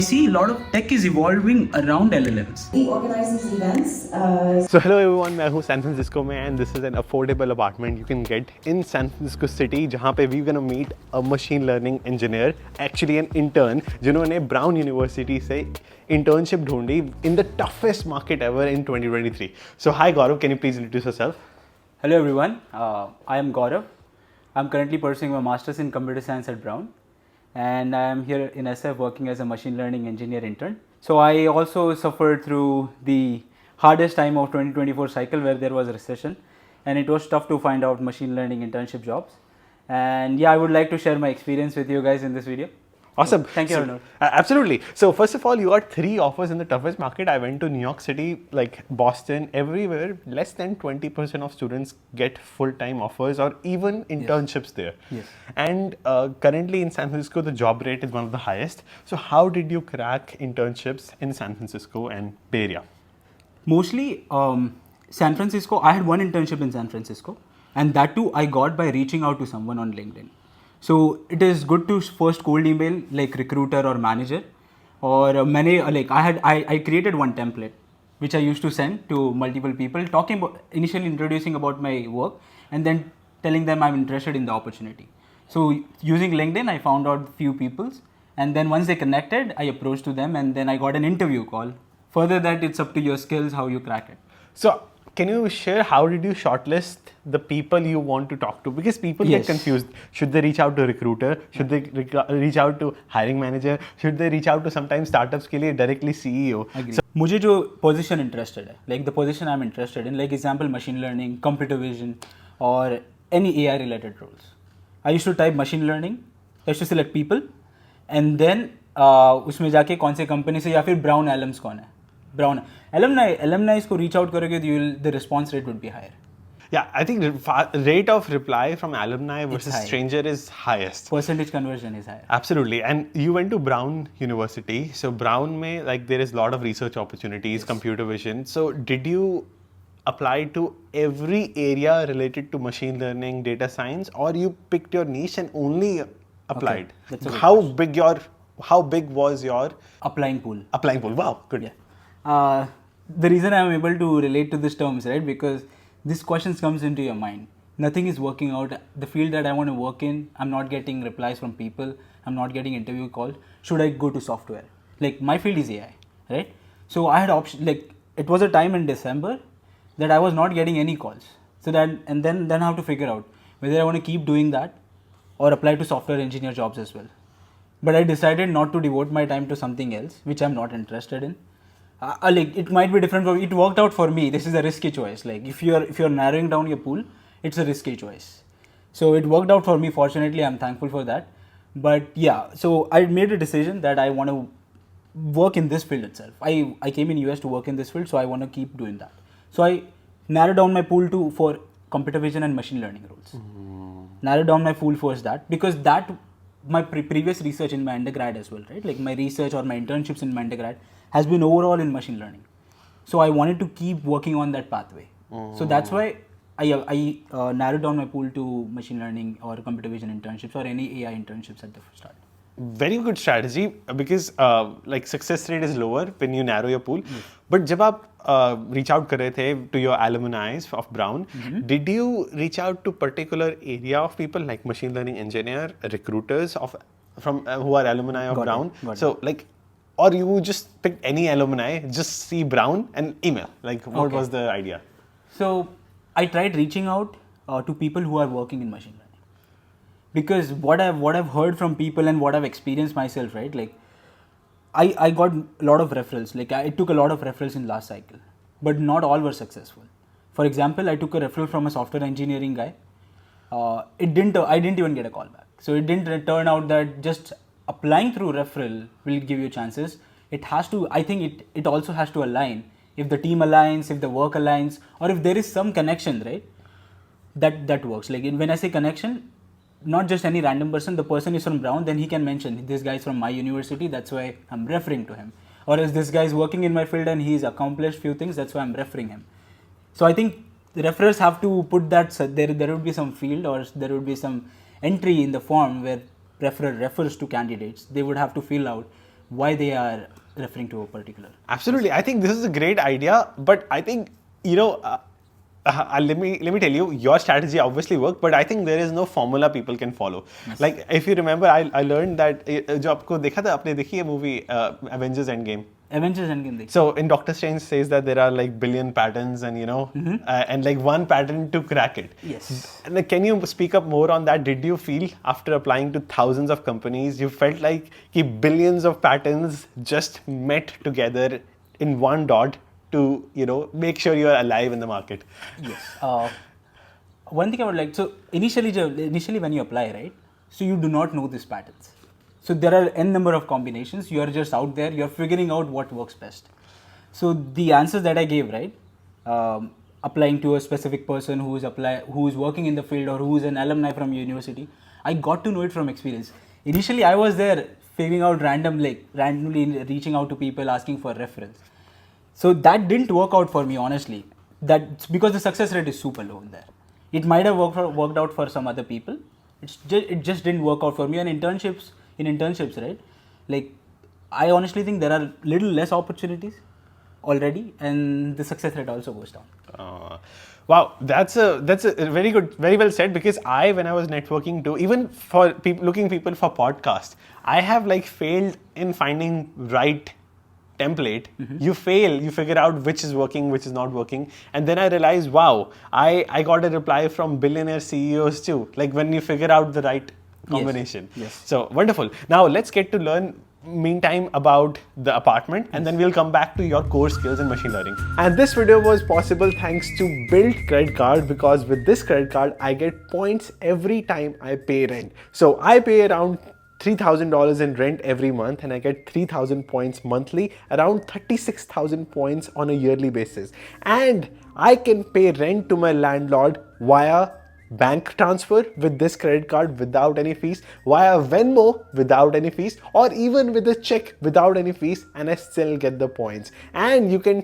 see a lot of tech is evolving around LLMs. He organizes events. So hello everyone, मैं हूँ San Francisco में and this is an affordable apartment you can get in San Francisco city जहाँ पे we're gonna meet a machine learning engineer, actually an intern, जिन्होंने Brown University से internship ढूंढी in the toughest market ever in 2023. So hi Gaurav, can you please introduce yourself? Hello everyone, I am Gaurav. I'm currently pursuing my Masters in Computer Science at Brown, and I am here in SF working as a machine learning engineer intern. So I also suffered through the hardest time of 2024 cycle where there was a recession, and it was tough to find out machine learning internship jobs. And yeah, I would like to share my experience with you guys in this video. Awesome. Thank you, Arnav. Absolutely. So first of all, you got 3 offers in the toughest market. I went to New York City, like Boston, everywhere. Less than 20% of students get full-time offers or even internships there. Yes. And currently in San Francisco, the job rate is one of the highest. So how did you crack internships in San Francisco and Bay Area? Mostly San Francisco, I had one internship in San Francisco, and that too I got by reaching out to someone on LinkedIn. So it is good to first cold email like recruiter or manager, or I created one template which I used to send to multiple people, talking about initially introducing about my work and then telling them I'm interested in the opportunity. So using LinkedIn, I found out few peoples, and then once they connected, I approached to them, and then I got an interview call. Further that, it's up to your skills how you crack it. So can you share how did you shortlist the people you want to talk to? Because people get confused. Should they reach out to a recruiter? Should they reach out to hiring manager? Should they reach out to sometimes startups के लिए directly CEO? So, मुझे जो position interested है, like the position I'm interested in, like example machine learning, computer vision, or any AI related roles. I used to type machine learning, I used to select people, and then उसमें जाके कौन से company से या फिर Brown alums कौन है, Brown alumni को reach out करोगे तो the response rate would be higher. Yeah, I think rate of reply from alumni versus stranger is highest. Percentage conversion is higher. Absolutely. And you went to Brown University. So Brown mein, like there is a lot of research opportunities, computer vision. So did you apply to every area related to machine learning, data science, or you picked your niche and only applied? Okay. How big was your applying pool? Wow, good. Yeah. The reason I am able to relate to these terms, right? Because this questions comes into your mind. Nothing is working out. The field that I want to work in, I'm not getting replies from people. I'm not getting interview calls. Should I go to software? Like my field is AI, right? So I had option. Like it was a time in December that I was not getting any calls. So then I have to figure out whether I want to keep doing that or apply to software engineer jobs as well. But I decided not to devote my time to something else, which I'm not interested in. Like it might be different for it worked out for me. This is a risky choice. Like if you're narrowing down your pool, it's a risky choice. So it worked out for me. Fortunately, I'm thankful for that. But yeah, so I made a decision that I want to work in this field itself. I came in US to work in this field, so I want to keep doing that. So I narrowed down my pool for computer vision and machine learning roles. Narrowed down my pool for that because that my previous research in my undergrad as well, right? Like my research or my internships in my undergrad has been overall in machine learning. So I wanted to keep working on that pathway. So that's why I narrowed down my pool to machine learning or computer vision internships or any AI internships at the start. Very good strategy because like success rate is lower when you narrow your pool. But जब आप reach out कर रहे थे to your alumni of Brown, did you reach out to particular area of people like machine learning engineer, recruiters from who are alumni of Brown? So like, or you just picked any alumni, just see Brown and email. Like what was the idea? So I tried reaching out to people who are working in machine learning. Because what I've heard from people and what I've experienced myself, right? Like I got a lot of referrals. Like I took a lot of referrals in last cycle, but not all were successful. For example, I took a referral from a software engineering guy. I didn't even get a call back. So it didn't turn out that just applying through referral will give you chances. It has to. I think it also has to align. If the team aligns, if the work aligns, or if there is some connection, right? That works. Like when I say connection, not just any random person, the person is from Brown, then he can mention this guy is from my university, that's why I'm referring to him. Or as this guy is working in my field and he's accomplished few things, that's why I'm referring him. So I think the referrers have to put that, there would be some field or there would be some entry in the form where referrer refers to candidates. They would have to fill out why they are referring to a particular. Absolutely. I think this is a great idea, but I think, let me tell you, your strategy obviously worked, but I think there is no formula people can follow. Like, if you remember, I learned that, जो आपको देखा था, आपने देखी है movie Avengers Endgame? Avengers Endgame देखी. So in Doctor Strange says that there are like billion patterns and and like one pattern to crack it. Yes. And can you speak up more on that? Did you feel after applying to thousands of companies, you felt like कि billions of patterns just met together in one dot to make sure you are alive in the market? Yes. One thing I would like, so initially when you apply, right, so you do not know these patterns. So there are n number of combinations. You are just out there. You are figuring out what works best. So the answers that I gave, right, applying to a specific person who is working in the field or who is an alumni from university, I got to know it from experience. Initially, I was there figuring out randomly reaching out to people asking for reference. So that didn't work out for me, honestly. That's because the success rate is super low in there. It might have worked out for some other people. It just didn't work out for me. And internships, right? Like, I honestly think there are little less opportunities already, and the success rate also goes down. Wow, that's a very good, very well said. Because when I was networking too, even for looking people for podcasts, I have like failed in finding right template. You fail, you figure out which is working, which is not working, and then I realized, wow, I got a reply from billionaire CEOs too. Like when you figure out the right combination. Yes. So wonderful. Now let's get to learn meantime about the apartment, and then we'll come back to your core skills in machine learning. And this video was possible thanks to Build credit card, because with this credit card I get points every time I pay rent. So I pay around $3,000 in rent every month, and I get 3,000 points monthly, around 36,000 points on a yearly basis. And I can pay rent to my landlord via bank transfer with this credit card without any fees, via Venmo without any fees, or even with a check without any fees, and I still get the points. And you can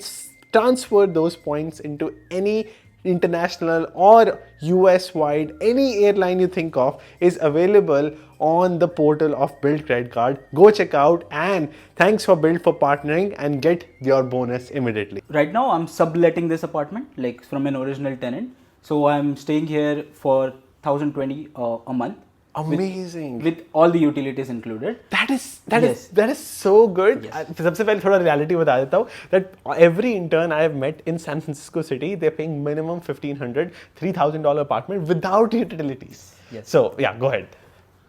transfer those points into any international or US wide, any airline you think of is available on the portal of Build Credit Card. Go check out, and thanks for Build for partnering, and get your bonus immediately. Right now, I'm subletting this apartment like from an original tenant. So I'm staying here for 1,020 a month. Amazing. With all the utilities included. That is so good. सबसे पहले थोड़ा reality बता देता हूँ that every intern I have met in San Francisco city, they're paying minimum $1,500, $3,000 apartment without utilities. Yes. So yeah, go ahead.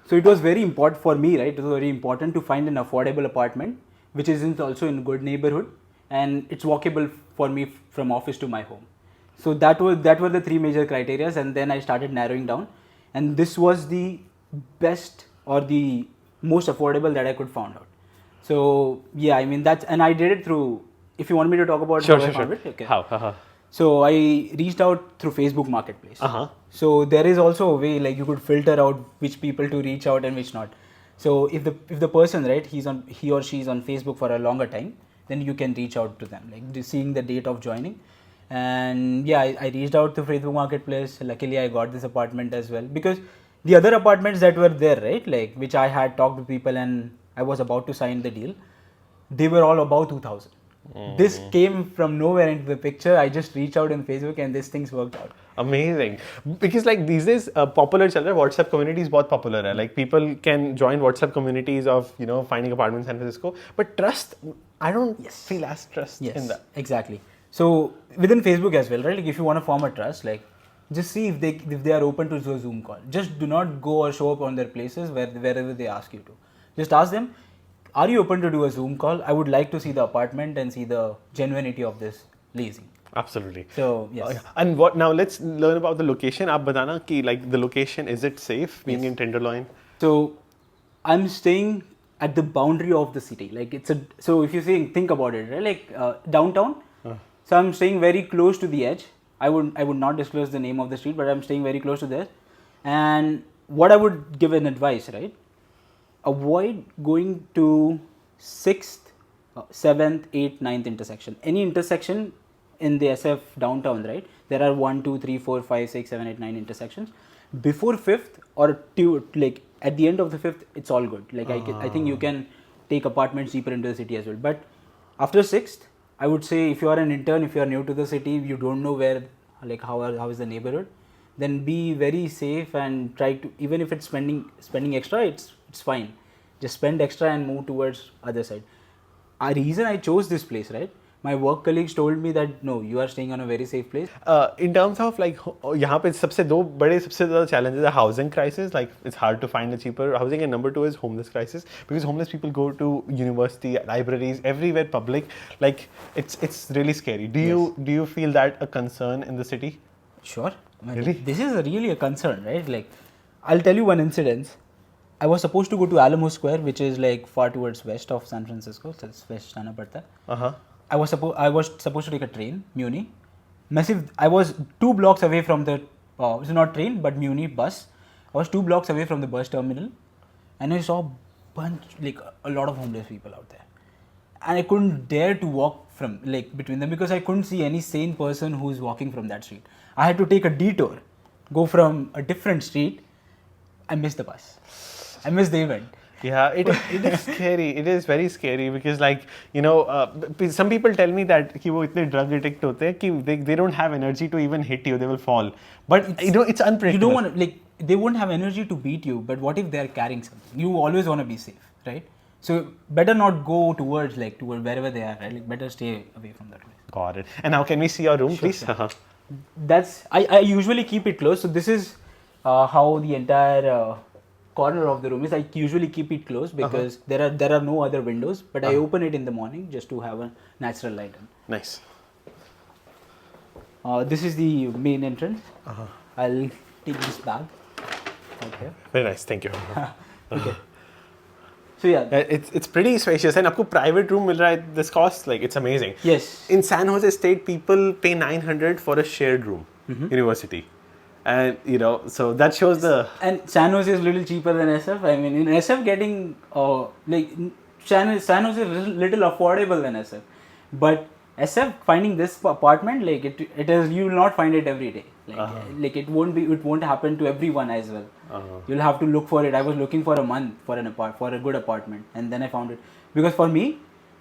So it was very important for me, right? It was very important to find an affordable apartment which is also in a good neighborhood, and it's walkable for me from office to my home. So that were the three major criteria, and then I started narrowing down, and this was the best or the most affordable that I could find out. So yeah, I mean and I did it through. If you want me to talk about how I found it, okay. How? So I reached out through Facebook Marketplace. So there is also a way like you could filter out which people to reach out and which not. So if the person, right, he or she is on Facebook for a longer time, then you can reach out to them, like seeing the date of joining. And yeah, I reached out to Facebook Marketplace. Luckily, I got this apartment as well, because the other apartments that were there, right, like which I had talked to people and I was about to sign the deal, they were all above 2,000. This came from nowhere into the picture. I just reached out on Facebook and these things worked out. Amazing. Because like these days popular चल रहा है, WhatsApp communities बहुत popular है. Like people can join WhatsApp communities of finding apartments in San Francisco. But trust, I don't feel as trust in that. Exactly. So within Facebook as well, right? Like if you want to form a trust, like just see if they are open to do a Zoom call. Just do not go or show up on their places wherever they ask you to. Just ask them, are you open to do a Zoom call? I would like to see the apartment and see the genuinity of this leasing. Absolutely. So yes. And what now? Let's learn about the location. आप बताना कि like the location, is it safe being in Tenderloin? So I'm staying at the boundary of the city. Like so if you think about it, right? Like downtown. So I'm staying very close to the edge. I would not disclose the name of the street, but I'm staying very close to there. And what I would give an advice, right? Avoid going to 6th, 7th, 8th, 9th intersection. Any intersection in the SF downtown, right? There are 1, 2, 3, 4, 5, 6, 7, 8, 9 intersections. Before 5th or like at the end of the 5th, it's all good. Like I think you can take apartments deeper into the city as well. But after 6th, I would say if you are an intern, if you are new to the city, you don't know where, like how is the neighborhood, then be very safe and try to, even if it's spending extra, it's fine. Just spend extra and move towards other side. A reason I chose this place, right? My work colleagues told me that no, you are staying on a very safe place. In terms of like, यहाँ पे सबसे ज़्यादा challenges are housing crisis. Like it's hard to find a cheaper housing, and number 2 is homeless crisis, because homeless people go to university, libraries, everywhere public. Like it's really scary. Do you feel that a concern in the city? Sure. Really? This is really a concern, right? Like, I'll tell you one incident. I was supposed to go to Alamo Square, which is like far towards west of San Francisco. So it's west जाना पड़ता है. I was supposed to take a train, Muni. Massive. I was 2 blocks away from the. It's not train, but Muni bus. I was 2 blocks away from the bus terminal, and I saw a lot of homeless people out there, and I couldn't dare to walk between them because I couldn't see any sane person who's walking from that street. I had to take a detour, go from a different street. I missed the bus. I missed the event. Yeah, it is scary. It is very scary because, like, you know, some people tell me that कि वो इतने drug addict होते हैं कि they don't have energy to even hit you. They will fall. But it's unpredictable. You don't want to, they won't have energy to beat you. But what if they are carrying something? You always want to be safe, right? So better not go towards wherever they are, right? Like better stay away from that place. Got it. And now can we see your room, please? Sure. I usually keep it closed. So this is how the entire corner of the room is. I usually keep it closed because there are no other windows, but I open it in the morning just to have a natural light in. Nice. This is the main entrance. I'll take this bag. Okay. Very nice. Thank you. Okay. So yeah, it's pretty spacious, and आपको private room मिल रहा है. This cost, like, it's amazing. Yes. In San Jose State, people pay $900 for a shared room. University. And you know, so that shows the. And San Jose is a little cheaper than SF. I mean, in SF getting San Jose is a little affordable than SF, but SF finding this apartment, like it is, you will not find it every day. Like it won't happen to everyone as well. You'll have to look for it. I was looking for a month for a good apartment, and then I found it, because for me,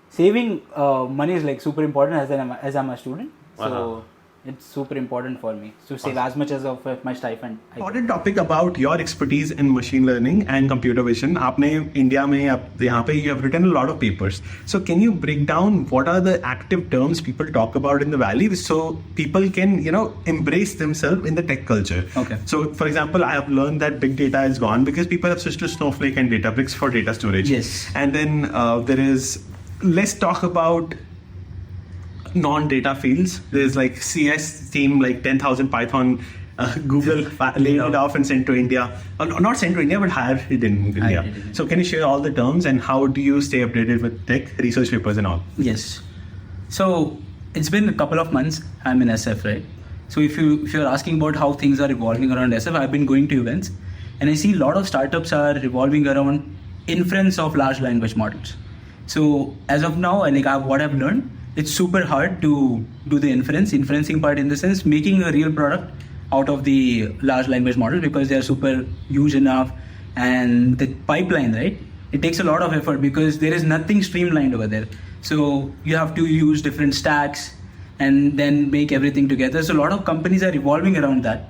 saving money is like super important as I'm a student. So. It's super important for me to save as much as of my stipend. Important topic about your expertise in machine learning and computer vision. आपने India में यहाँ पे you have written a lot of papers. So can you break down what are the active terms people talk about in the Valley, so people can, you know, embrace themselves in the tech culture? Okay. So for example, I have learned that big data is gone because people have switched to Snowflake and Databricks for data storage. Yes. And then there is less talk about non-data fields. There's like CS team, like 10,000 Python. Google laid it off and sent to India. Not sent to India, but hired it in India. So can you share all the terms and how do you stay updated with tech, research papers and all? Yes. So it's been a couple of months. I'm in SF, right? So if you're asking about how things are evolving around SF, I've been going to events and I see a lot of startups are revolving around inference of large language models. So as of now, what I've learned, it's super hard to do the inferencing part, in the sense making a real product out of the large language model, because they are super huge enough, and the pipeline, right? It takes a lot of effort because there is nothing streamlined over there. So you have to use different stacks and then make everything together. So a lot of companies are revolving around that,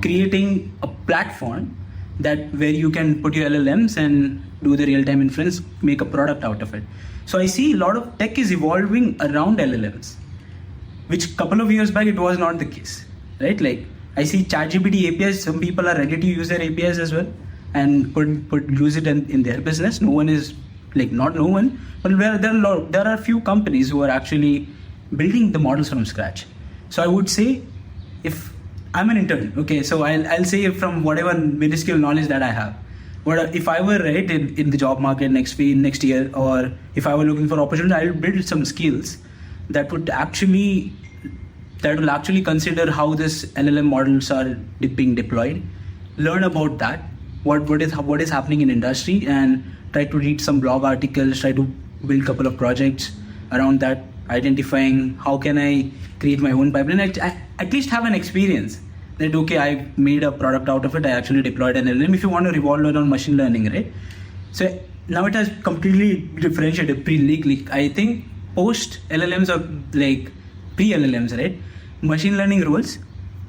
creating a platform where you can put your LLMs and do the real-time inference, make a product out of it. So I see a lot of tech is evolving around LLMs, which couple of years back it was not the case, right? Like I see ChatGPT APIs, some people are ready to use their APIs as well and use it in their business. No one is not no one, but there are a few companies who are actually building the models from scratch. So I would say, if I'm an intern, okay, so I'll say from whatever minuscule knowledge that I have, if I were in the job market next year, or if I were looking for opportunities, I'll build some skills that will actually consider how this LLM models are being deployed, learn about that, what is happening in industry, and try to read some blog articles, try to build a couple of projects around that, identifying how can I create my own pipeline, at least have an experience that, okay, I made a product out of it, I actually deployed an LLM. If you want to revolve around machine learning, right? So now it has completely differentiated pre-league. I think post LLMs or like pre-LLMs, right? Machine learning rules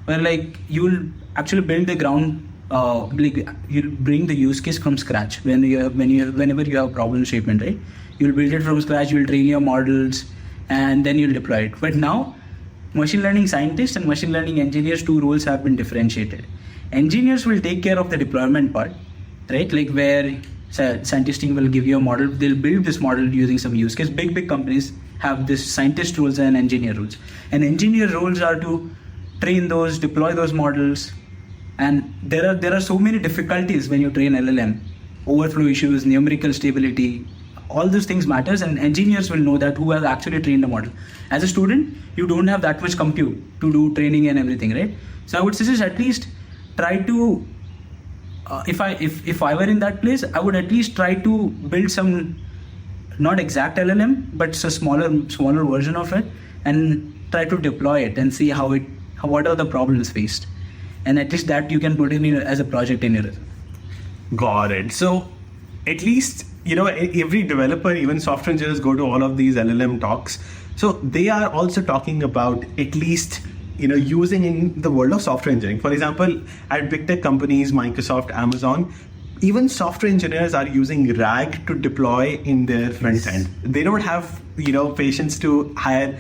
where like you'll actually build the ground, like you'll bring the use case from scratch whenever you have problem statement, right? You'll build it from scratch, you'll train your models, and then you'll deploy it. But now, machine learning scientists and machine learning engineers, two roles have been differentiated. Engineers will take care of the deployment part, right? Like where scientist team will give you a model, they'll build this model using some use case. Big companies have this scientist roles and engineer roles. And engineer roles are to train those, deploy those models. And there are so many difficulties when you train LLM. Overflow issues, numerical stability, all those things matters, and engineers will know that who has actually trained the model. As a student, you don't have that much compute to do training and everything, right? So I would suggest at least try to, if I were in that place, I would at least try to build some, not exact LLM, but a smaller version of it, and try to deploy it and see what are the problems faced, and at least that you can put in as a project in your resume. Got it. So at least, every developer, even software engineers, go to all of these LLM talks. So they are also talking about at least, using in the world of software engineering. For example, at big tech companies, Microsoft, Amazon, even software engineers are using RAG to deploy in their front end. They don't have, patience to hire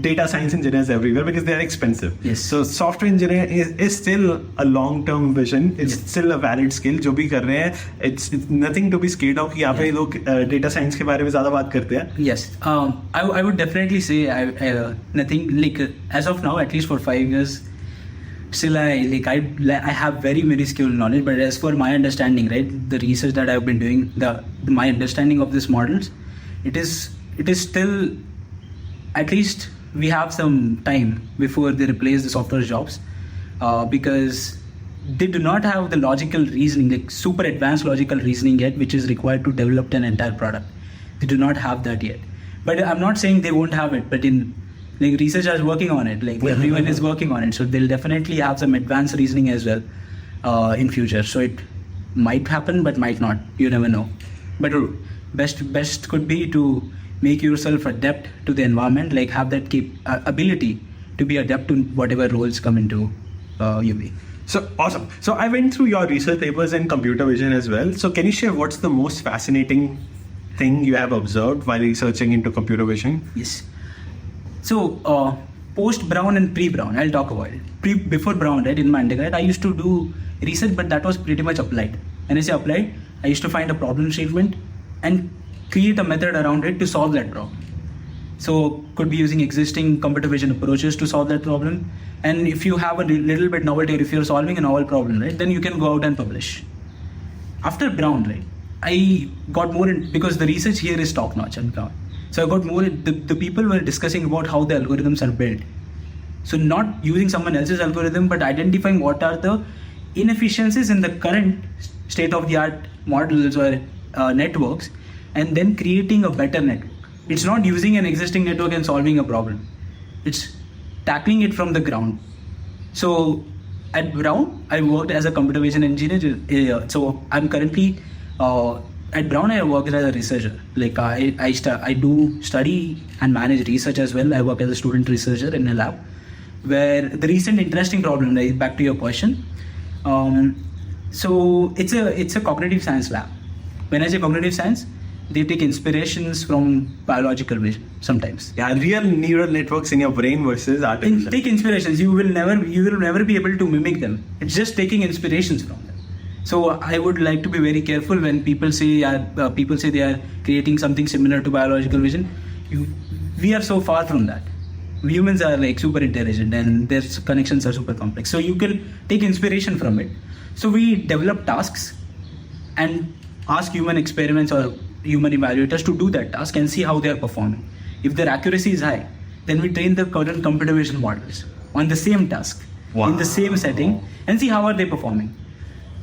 data science engineers everywhere because they're expensive. Yes. So software engineer is still a long-term vision. It's still a valid skill. जो भी कर रहे हैं, it's nothing to be scared of कि यहाँ पे लोग data science के बारे में ज़्यादा बात करते हैं. Yes, I would definitely say nothing like as of now, at least for 5 years, still I have very minuscule knowledge. But as for my understanding, right, the research that I've been doing, my understanding of these models, it is still, at least we have some time before they replace the software jobs, because they do not have the logical reasoning, like super advanced logical reasoning yet, which is required to develop an entire product. They do not have that yet. But I'm not saying they won't have it, but research is working on it, like everyone is working on it. So they'll definitely have some advanced reasoning as well in future. So it might happen, but might not. You never know. But best could be to make yourself adept to the environment, like have that ability to be adept to whatever roles come into UB. So awesome. So I went through your research papers in computer vision as well. So can you share what's the most fascinating thing you have observed while researching into computer vision? Yes. So post Brown and pre Brown, I'll talk about it. Before Brown, right, in my undergrad, I used to do research, but that was pretty much applied. When I say applied, I used to find a problem statement and create a method around it to solve that problem. So could be using existing computer vision approaches to solve that problem. And if you have a little bit novelty, or if you're solving a novel problem, right, then you can go out and publish. After Brown, right, I got more in, because the research here is top notch and Brown. So I got more, the people were discussing about how the algorithms are built. So not using someone else's algorithm, but identifying what are the inefficiencies in the current state-of-the-art models or networks, and then creating a better network. It's not using an existing network and solving a problem. It's tackling it from the ground. So at Brown, I worked as a computer vision engineer. So I'm currently, at Brown, I work as a researcher. Like I do study and manage research as well. I work as a student researcher in a lab, where the recent interesting problem, like back to your question. So it's a cognitive science lab. When I say cognitive science, they take inspirations from biological vision sometimes. Yeah, real neural networks in your brain versus artificial. Take inspirations. You will never be able to mimic them. It's just taking inspirations from them. So I would like to be very careful when people say they are creating something similar to biological vision. We are so far from that. Humans are like super intelligent and their connections are super complex. So you can take inspiration from it. So we develop tasks and ask human experiments or human evaluators to do that task and see how they are performing. If their accuracy is high, then we train the current computer vision models on the same task, in the same setting, and see how are they performing.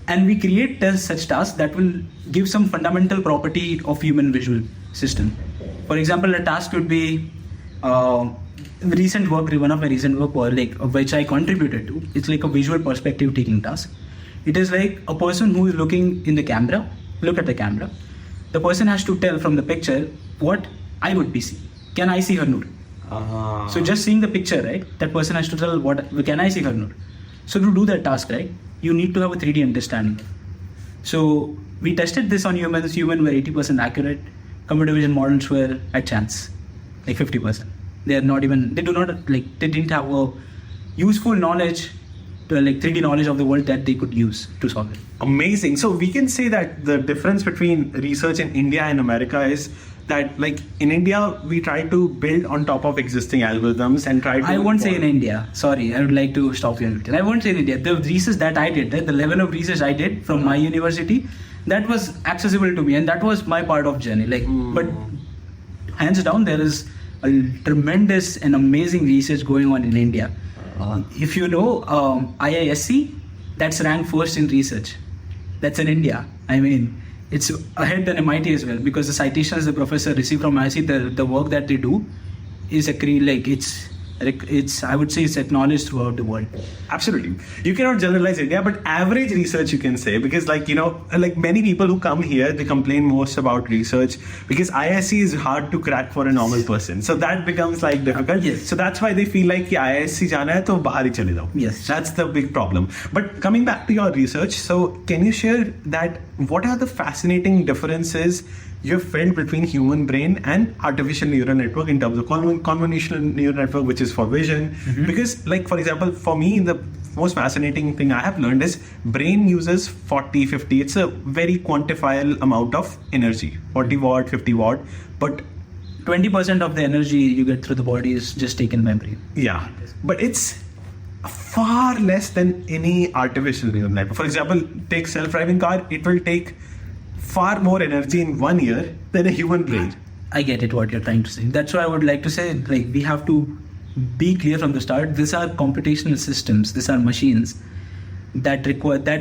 And we create such tasks that will give some fundamental property of human visual system. For example, a task could be one of my recent work was which I contributed to. It's like a visual perspective taking task. It is like a person who is looking in the camera, look at the camera. the person has to tell from the picture what I would be seeing. Can I see her nude? So just seeing the picture, right? That person has to tell what can I see her nude. So to do that task, right, you need to have a 3D understanding. So we tested this on humans. Humans were 80% accurate. Computer vision models were at chance, like 50%. They didn't have a useful knowledge, like 3D knowledge of the world that they could use to solve it. Amazing. So we can say that the difference between research in India and America is that, like, in India, we try to build on top of existing algorithms and try to... I won't say in India. Sorry, I would like to stop you. I won't say in India. The research that I did, the level of research I did from my university, that was accessible to me, and that was my part of journey. But hands down, there is a tremendous and amazing research going on in India. If you know IISc, that's ranked first in research. That's in India. I mean, it's ahead than MIT as well, because the citations the professor received from IISc, the work that they do is I would say it's acknowledged throughout the world. Absolutely. You cannot generalize India, but average research you can say, because like many people who come here, they complain most about research because IISc is hard to crack for a normal person. So that becomes like difficult. Yes. So that's why they feel like कि IISc जाना है तो बाहर ही चले जाओ. Yes. That's the big problem. But coming back to your research, so can you share that what are the fascinating differences you've felt between human brain and artificial neural network in terms of convolutional neural network, which is for vision? Because, like, for example, for me, the most fascinating thing I have learned is brain uses 40, 50. It's a very quantifiable amount of energy, 40 watt, 50 watt. But 20% of the energy you get through the body is just taken by brain. yeah, but it's far less than any artificial neural network. For example, take self-driving car, it will take far more energy in 1 year than a human brain. I get it, what you're trying to say. That's why I would like to say, like, we have to be clear from the start. These are computational systems. These are machines that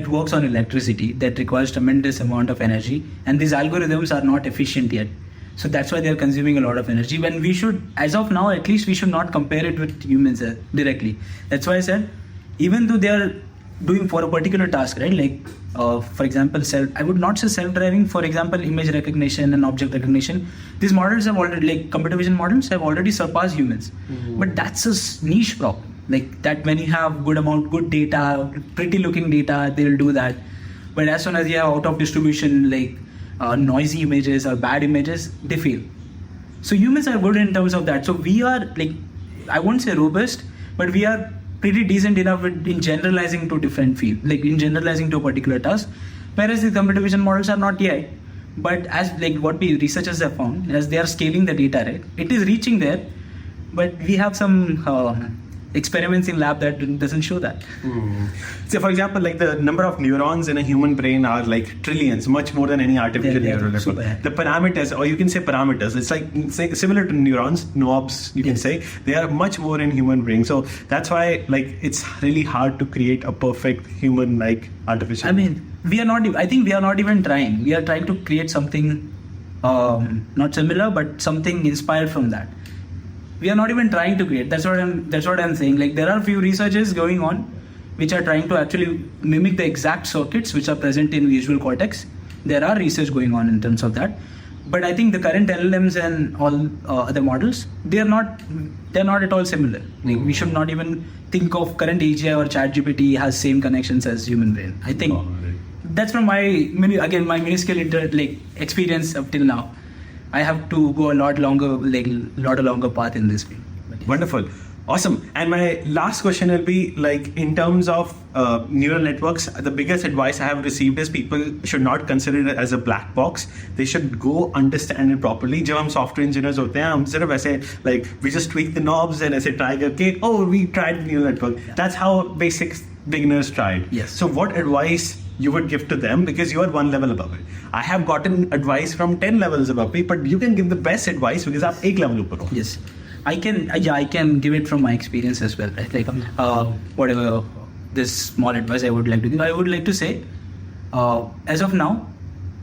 works on electricity, that requires tremendous amount of energy, and these algorithms are not efficient yet. So that's why they are consuming a lot of energy. When we should, as of now, at least we should not compare it with humans directly. That's why I said, even though they are doing for a particular task, right? Like, for example, I would not say self-driving, for example, image recognition and object recognition. These models have already, like computer vision models, have already surpassed humans. But that's a niche problem. Like that, when you have good data, pretty looking data, they'll do that. But as soon as you have out of distribution, like noisy images or bad images, they fail. So humans are good in terms of that. So we are, like, I won't say robust, but we are pretty decent enough in generalizing to different fields, like in generalizing to a particular task, whereas the computer vision models are not yet. But as like what we researchers have found, as they are scaling the data, right, it is reaching there, but we have some experiments in lab that doesn't show that. So, for example, like the number of neurons in a human brain are like trillions, much more than any artificial neural network. The parameters, or you can say parameters, it's like similar to neurons, knobs, you can say, they are much more in human brain. So that's why, like, it's really hard to create a perfect human like artificial. I mean, I think we are not even trying. We are trying to create something not similar, but something inspired from that. We are not even trying to create. That's what I'm saying. Like, there are few researches going on which are trying to actually mimic the exact circuits which are present in visual cortex. There are research going on in terms of that. But I think the current LLMs and all other models, they're not at all similar. Like, we should not even think of current AGI or ChatGPT has same connections as human brain. I think that's from my minuscule experience up till now. I have to go a lot longer path in this field. Wonderful. Awesome. And my last question will be, like, in terms of neural networks, the biggest advice I have received is people should not consider it as a black box. They should go understand it properly. जब हम software engineers होते हैं, हम सिर्फ ऐसे, like, we just tweak the knobs and ऐसे try करके, oh, we tried neural network. That's how basic beginners tried. Yes. So what advice you would give to them, because you are one level above it? I have gotten advice from 10 levels above me, but you can give the best advice because आप एक level ऊपर हो. Yes, I can give it from my experience as well. Right? Like whatever this small advice I would like to give, I would like to say, as of now,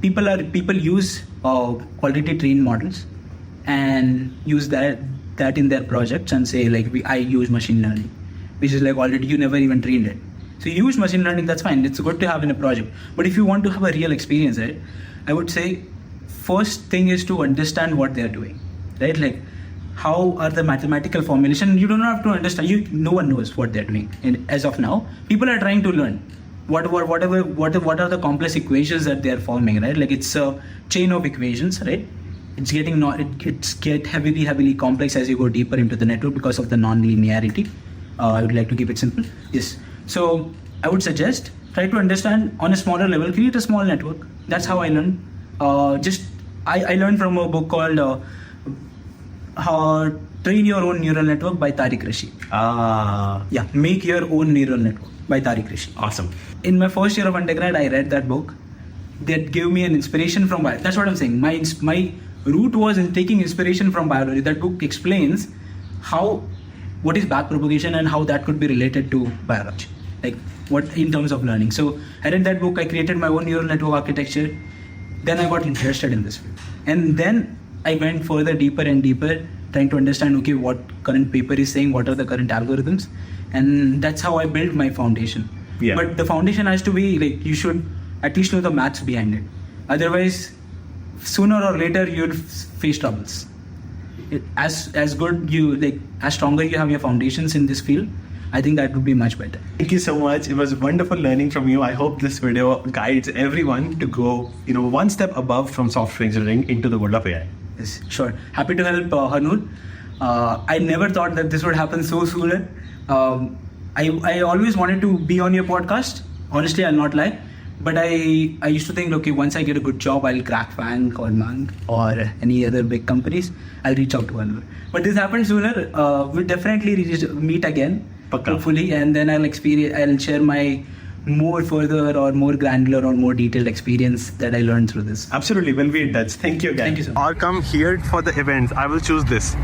people use quality trained models and use that in their projects and say, like, I use machine learning, which is like already you never even trained it. So you use machine learning, that's fine. It's good to have in a project. But if you want to have a real experience, right, I would say first thing is to understand what they're doing, right? Like, how are the mathematical formulation? You do not have to understand. No one knows what they're doing. And as of now, people are trying to learn what are the complex equations that they are forming, right? Like, it's a chain of equations, right? It's get heavily complex as you go deeper into the network because of the non-linearity. I would like to keep it simple. Yes. So I would suggest try to understand on a smaller level. Create a small network. That's how I learned. I learned from a book called Train Your Own Neural Network by Tariq Rashid. Yeah, Make Your Own Neural Network by Tariq Rashid. Awesome. In my first year of undergrad, I read that book. That gave me an inspiration from biology. That's what I'm saying. My route was in taking inspiration from biology. That book explains what is backpropagation and how that could be related to biology. Like, what in terms of learning. So I read that book. I created my own neural network architecture. Then I got interested in this field. And then I went further, deeper and deeper, trying to understand, okay, what current paper is saying, what are the current algorithms. And that's how I built my foundation. Yeah. But the foundation has to be, like, you should at least know the maths behind it. Otherwise, sooner or later, you'll face troubles. As stronger you have your foundations in this field, I think that would be much better. Thank you so much. It was wonderful learning from you. I hope this video guides everyone to go, one step above from software engineering into the world of AI. Yes, sure. Happy to help, Hanur. I never thought that this would happen so soon. I always wanted to be on your podcast. Honestly, I'll not lie. But I used to think, okay, once I get a good job, I'll crack Fang or Mang or any other big companies. I'll reach out to Hanur. But this happened sooner. We'll definitely meet again. Pakka. Hopefully, and then I'll share my more further or more granular or more detailed experience that I learned through this. Absolutely. We'll be in touch. Thank you again. Thank you so much. Or come here for the events. I will choose this.